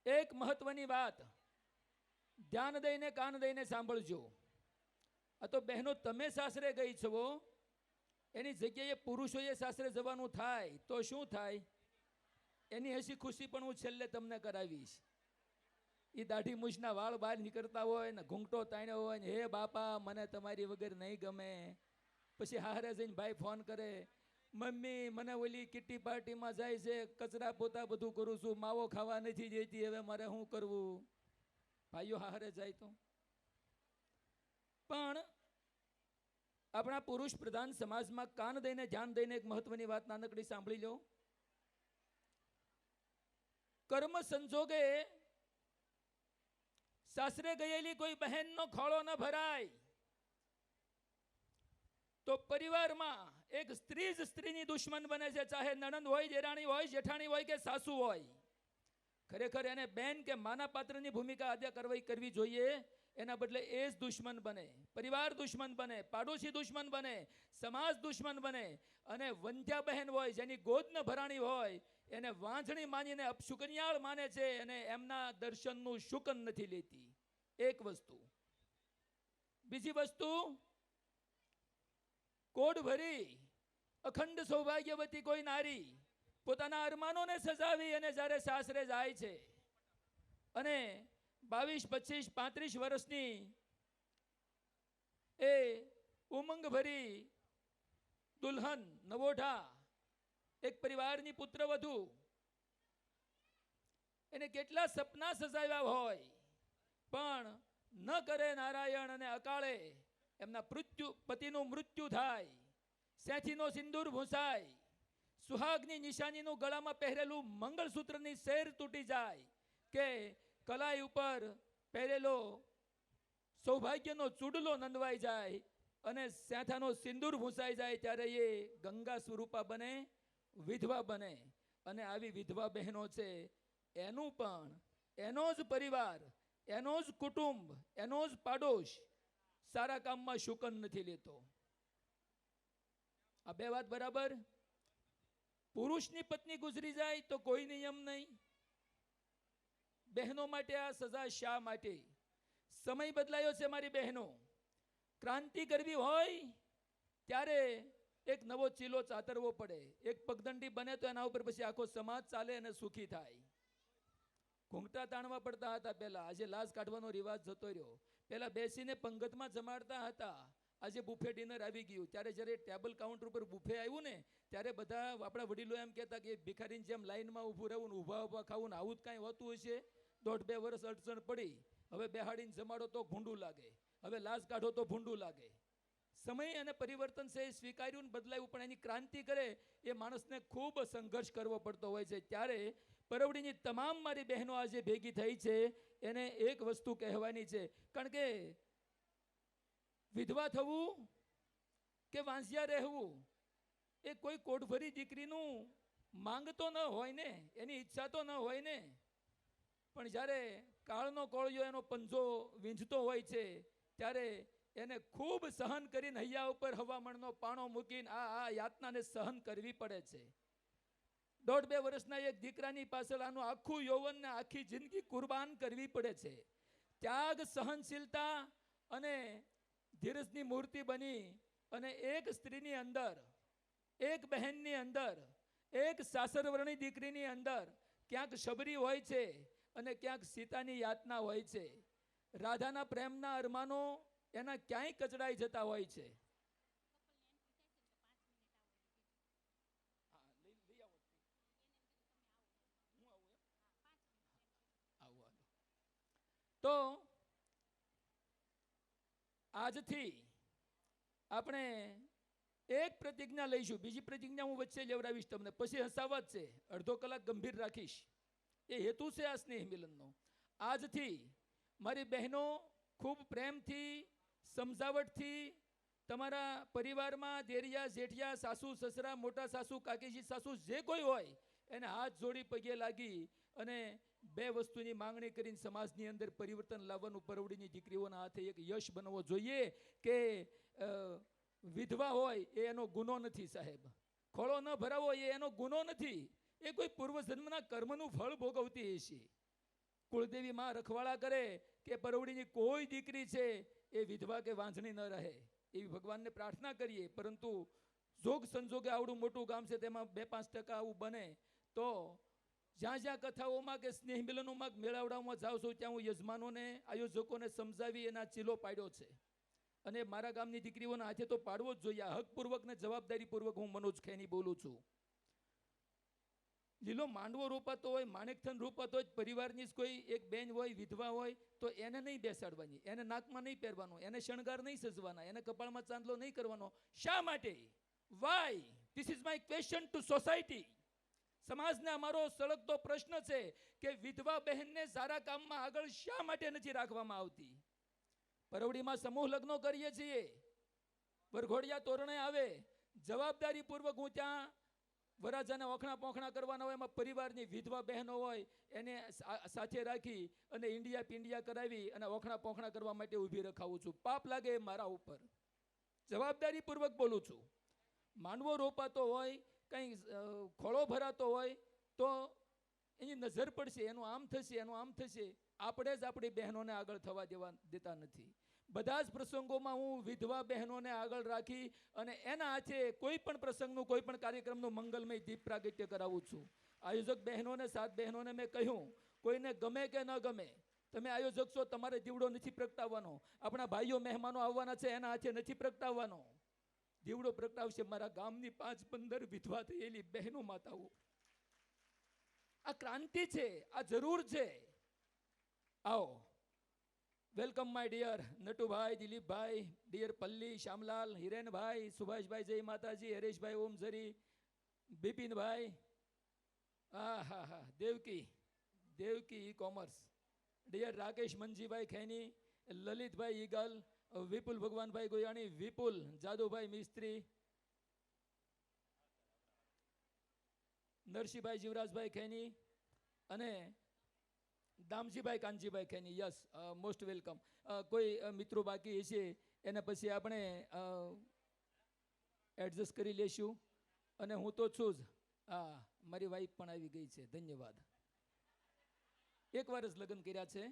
એક મહત્વની વાત ધ્યાન દઈને કાન દઈને સાંભળજો. આ તો બહેનો તમે સાસરે ગઈ છો, એની જગ્યાએ પુરુષોએ સાસરે જવાનું થાય તો શું થાય એની હસી ખુશી પણ હું છેલ્લે તમને કરાવીશ. એ દાઢી મૂછના વાળ બહાર નીકળતા હોય ને ઘૂંઘટો તાણ્યો હોય ને, હે બાપા મને તમારી વગર નહીં ગમે. પછી હારે જઈને ભાઈ ફોન કરે, મમ્મી મને ઓલી કિટ્ટી પાર્ટીમાં જાય છે, કચરા પોતા બધું કરું છું, માવો ખાવા નથી દેતી, હવે મારે શું કરવું. ભાઈઓ હારે જાય તો પણ આપણા પુરુષ પ્રધાન સમાજમાં કાન દઈને ધ્યાન દઈને એક મહત્વની વાત નાનકડી સાંભળી લો. કર્મ સંજોગે સાસરે ગયેલી કોઈ બહેનનો ખોળો ન ભરાય તો પરિવારમાં એક સ્ત્રી જ સ્ત્રીની દુશ્મન બને છે. ચાહે નણંદ હોય, દેરાણી હોય, જેઠાણી હોય કે સાસુ હોય. ખરેખર એને બેન કે માના પાત્રની ભૂમિકા અદા કરવી જોઈએ, એના બદલે એ જ દુશ્મન બને, પરિવાર દુશ્મન બને, પાડોશી દુશ્મન બને, સમાજ દુશ્મન બને. અને વંધ્યા બહેન હોય, જેની ગોદ ન ભરાણી હોય, એને વાંઝણી માનીને અપશુકનિયાળ માને છે અને એમના દર્શનનું શુકન નથી લેતી. એક વસ્તુ. બીજી વસ્તુ, કોડ ભરી અખંડ સૌભાગ્યવતી કોઈ નારી પોતાના અરમાનોને સજાવી અને જ્યારે સાસરે જાય છે અને 22, 25, 35 વર્ષની એ ઉમંગ ભરી દુલ્હન નવોઢા, એક પરિવારની પુત્રવધુ, એને કેટલા સપના સજાવ્યા હોય પણ ન કરે નારાયણ અને અકાળે એમના પતિનું મૃત્યુ થાય, સેથીનો સિંદૂર ભૂંસાય, સુહાગની નિશાનીનું ગળામાં પહેરેલું મંગળસૂત્રની શેર તૂટી જાય કે કલાઈ ઉપર પહેરેલો સૌભાગ્યનો ચૂડલો નંદવાઈ જાય અને સેથાનો સિંદૂર ભૂંસાઈ જાય, ત્યારે એ ગંગા સ્વરૂપા બને, વિધવા બને. અને આવી વિધવા બહેનો છે, એનું પણ એનો જ પરિવાર, એનો જ કુટુંબ, એનો જ પાડોશ સારા કામમાં શુકન નથી લેતો. આ બે વાત બરાબર. પુરુષની પત્ની ગુજરી જાય તો કોઈ નિયમ નહીં. બહેનો માટે આ સજા શા માટે? સમય બદલાયો છે મારી બહેનો. ક્રાંતિ કરવી હોય ત્યારે એક નવો ચીલો ચાતરવો પડે. એક પગદંડી બને તો એના ઉપર પછી આખો સમાજ ચાલે અને સુખી થાય. ઘૂંઘટા તાણવા પડતા હતા પહેલા, આજે લાજ કાઢવાનો રિવાજ જતો રહ્યો. પહેલા બેસીને પંગતમાં જમાડતા હતા, આજે બુફે ડિનર આવી ગયું. ત્યારે જ્યારે ટેબલ કાઉન્ટર ઉપર બુફે આવ્યું ને, ત્યારે બધા આપણા વડીલો એમ કહેતા કે ભિખારીની જેમ લાઈનમાં ઊભું રહેવું ને ઊભા ઊભા ખાવું ને આવું જ કાંઈ હોતું હશે. 1.5-2 વર્ષ અડચણ પડી, હવે બેહાડીને જમાડો તો ભૂંડું લાગે, હવે લાજ કાઢો તો ભૂંડું લાગે. સમય અને પરિવર્તન છે, સ્વીકાર્યું ને બદલાયું, પણ એની ક્રાંતિ કરે એ માણસને ખૂબ સંઘર્ષ કરવો પડતો હોય છે. ત્યારે પરવડીની તમામ મારી બહેનો આજે ભેગી થઈ છે, એને એક વસ્તુ કહેવાની છે. કારણ કે વિધવા થવું કે વાંસિયા રહેવું એ કોઈ કોટભરી દીકરીનું માંગતો ન હોય ને, એની ઈચ્છા તો ન હોય ને. પણ જ્યારે કાળનો કોળિયો એનો પંજો વીંઝતો હોય છે, ત્યારે એને ખૂબ સહન કરીને હૈયા ઉપર હવામણનો પાણો મૂકીને આ યાતનાને સહન કરવી પડે છે. 1.5-2 વર્ષના એક દીકરાની પાછળ આનું આખું યૌવન ને આખી જિંદગી કુરબાન કરવી પડે છે. ત્યાગ, સહનશીલતા અને ધીરજની મૂર્તિ બની અને એક સ્ત્રીની અંદર, એક બહેનની અંદર, એક સાસરવરણી દીકરીની અંદર ક્યાંક શબરી હોય છે અને ક્યાંક સીતાની યાતના હોય છે. રાધાના પ્રેમના અરમાનો એના ક્યાંય કચડાઈ જતા હોય છે. તો આજથી આપણે એક પ્રતિજ્ઞા લઈશું. બીજી પ્રતિજ્ઞા હું વચ્ચે લેવડાવીશ તમને, પછી હસાવા જ છે, અડધો કલાક ગંભીર રાખીશ. એ હેતુ છે આ સ્નેહ મિલનનો. આજથી મારી બહેનો ખૂબ પ્રેમથી, સમજાવટથી તમારા પરિવારમાં દેરિયા, જેઠિયા, સાસુ, સસરા, મોટા સાસુ, કાકીજી સાસુ જે કોઈ હોય એને હાથ જોડી પગે લાગી અને બે વસ્તુની માંગણી કરીને સમાજની અંદર પરિવર્તન લાવવાનું પરવડીની દીકરીઓના હાથે એક યશ બનવો જોઈએ. કે વિધવા હોય એ એનો ગુનો નથી સાહેબ, ખોળો ન ભરાવો એ એનો ગુનો નથી, એ કોઈ પૂર્વજન્મના કર્મનું ફળ ભોગવતી હશે. કુળદેવી માં રખવાળા કરે કે પરોવડીની કોઈ દીકરી છે એ વિધવા કે વાંઝણી ન રહે એવી ભગવાનને પ્રાર્થના કરીએ. પરંતુ જોગ સંજોગે આવડું મોટું ગામ છે તેમાં 2-5% આવું બને તો જ્યાં જ્યાં કથાઓમાં કે સ્નેહ મિલનોમાં મેળાવડાઓમાં જાઉં છું ત્યાં હું યજમાનોને આયોજકોને સમજાવી એના ચીલો પાડ્યો છે. અને મારા ગામની દીકરીઓના હાથે તો પાડવો જ જોઈએ. હકપૂર્વક ને જવાબદારીપૂર્વક હું મનોજ ખેની બોલું છું. લીલો માંડવો રોપાતો હોય, માણેકથન રોપાતો હોય, પરિવારની જ કોઈ એક બેન હોય, વિધવા હોય તો એને નહીં બેસાડવાની, એને નાકમાં નહીં પહેરવાનું, એને શણગાર નહીં સજવાના, એને કપાળમાં ચાંદલો નહીં કરવાનો. શા માટે? Why? This is my question to society. સમાજને અમારો સળગતો પ્રશ્ન છે કે વિધવા બહેનને સારા કામમાં આગળ શા માટે નથી રાખવામાં આવતી? પરવડીમાં સમૂહ લગ્નો કરીએ છીએ, વરઘોડિયા તોરણે આવે, જવાબદારીપૂર્વક હું ત્યાં વરાજાને ઓખણા પોખણા કરવાના હોય, એમાં પરિવારની વિધવા બહેનો હોય એને સાથે રાખી અને ઇન્ડિયા પિંડિયા કરાવી અને ઓખણા પોખણા કરવા માટે ઊભી રખાવું છું. પાપ લાગે મારા ઉપર, જવાબદારીપૂર્વક બોલું છું. માંડવો રોપાતો હોય, કંઈ ખોળો ભરાતો હોય તો એની નજર પડશે, એનું આમ થશે, એનું આમ થશે. આપણે જ આપણી બહેનોને આગળ થવા દેતા નથી. બધા જ પ્રસંગોમાં હું વિધવા બહેનોને આગળ રાખી અને એના હાથે કોઈ પણ પ્રસંગનું, કોઈ પણ કાર્યક્રમનું મંગલમય દીપ પ્રાગટ્ય કરાવું છું. આયોજક બહેનોને, 7 બહેનોને મેં કહ્યું, કોઈને ગમે કે ન ગમે, તમે આયોજક છો, તમારે દીવડો નથી પ્રગટાવવાનો. આપણા ભાઈઓ મહેમાનો આવવાના છે, એના હાથે નથી પ્રગટાવવાનો. દીવડો પ્રગટાવશે મારા ગામની 5-15 વિધવા થયેલી બહેનો માતાઓ. આ ક્રાંતિ છે, આ જરૂર છે. આવો, welcome my dear Natubhai, Dilipbhai, dear Palli, Shyamlal, Hirenbhai, Subhashbhai, Jai Mataji, Hareshbhai, Om Zari, Bipinbhai, હા, Devki e commerce, dear Rakesh Manjibhai Kheni, Lalitbhai Eagle, Vipul Bhagwanbhai Goyani, Vipul, Jadubhai Mistry, Narsinhbhai Jivrajbhai Kheni અને Damjibhai Kanjibhai Kheni. Yes, most welcome. કોઈ મિત્રો બાકી હશે એને પછી આપણે એડજસ્ટ કરી લેશું. અને હું તો છું જ. મારી વાઈફ પણ આવી ગઈ છે. ધન્યવાદ. 1 વાર જ લગ્ન કર્યા છે.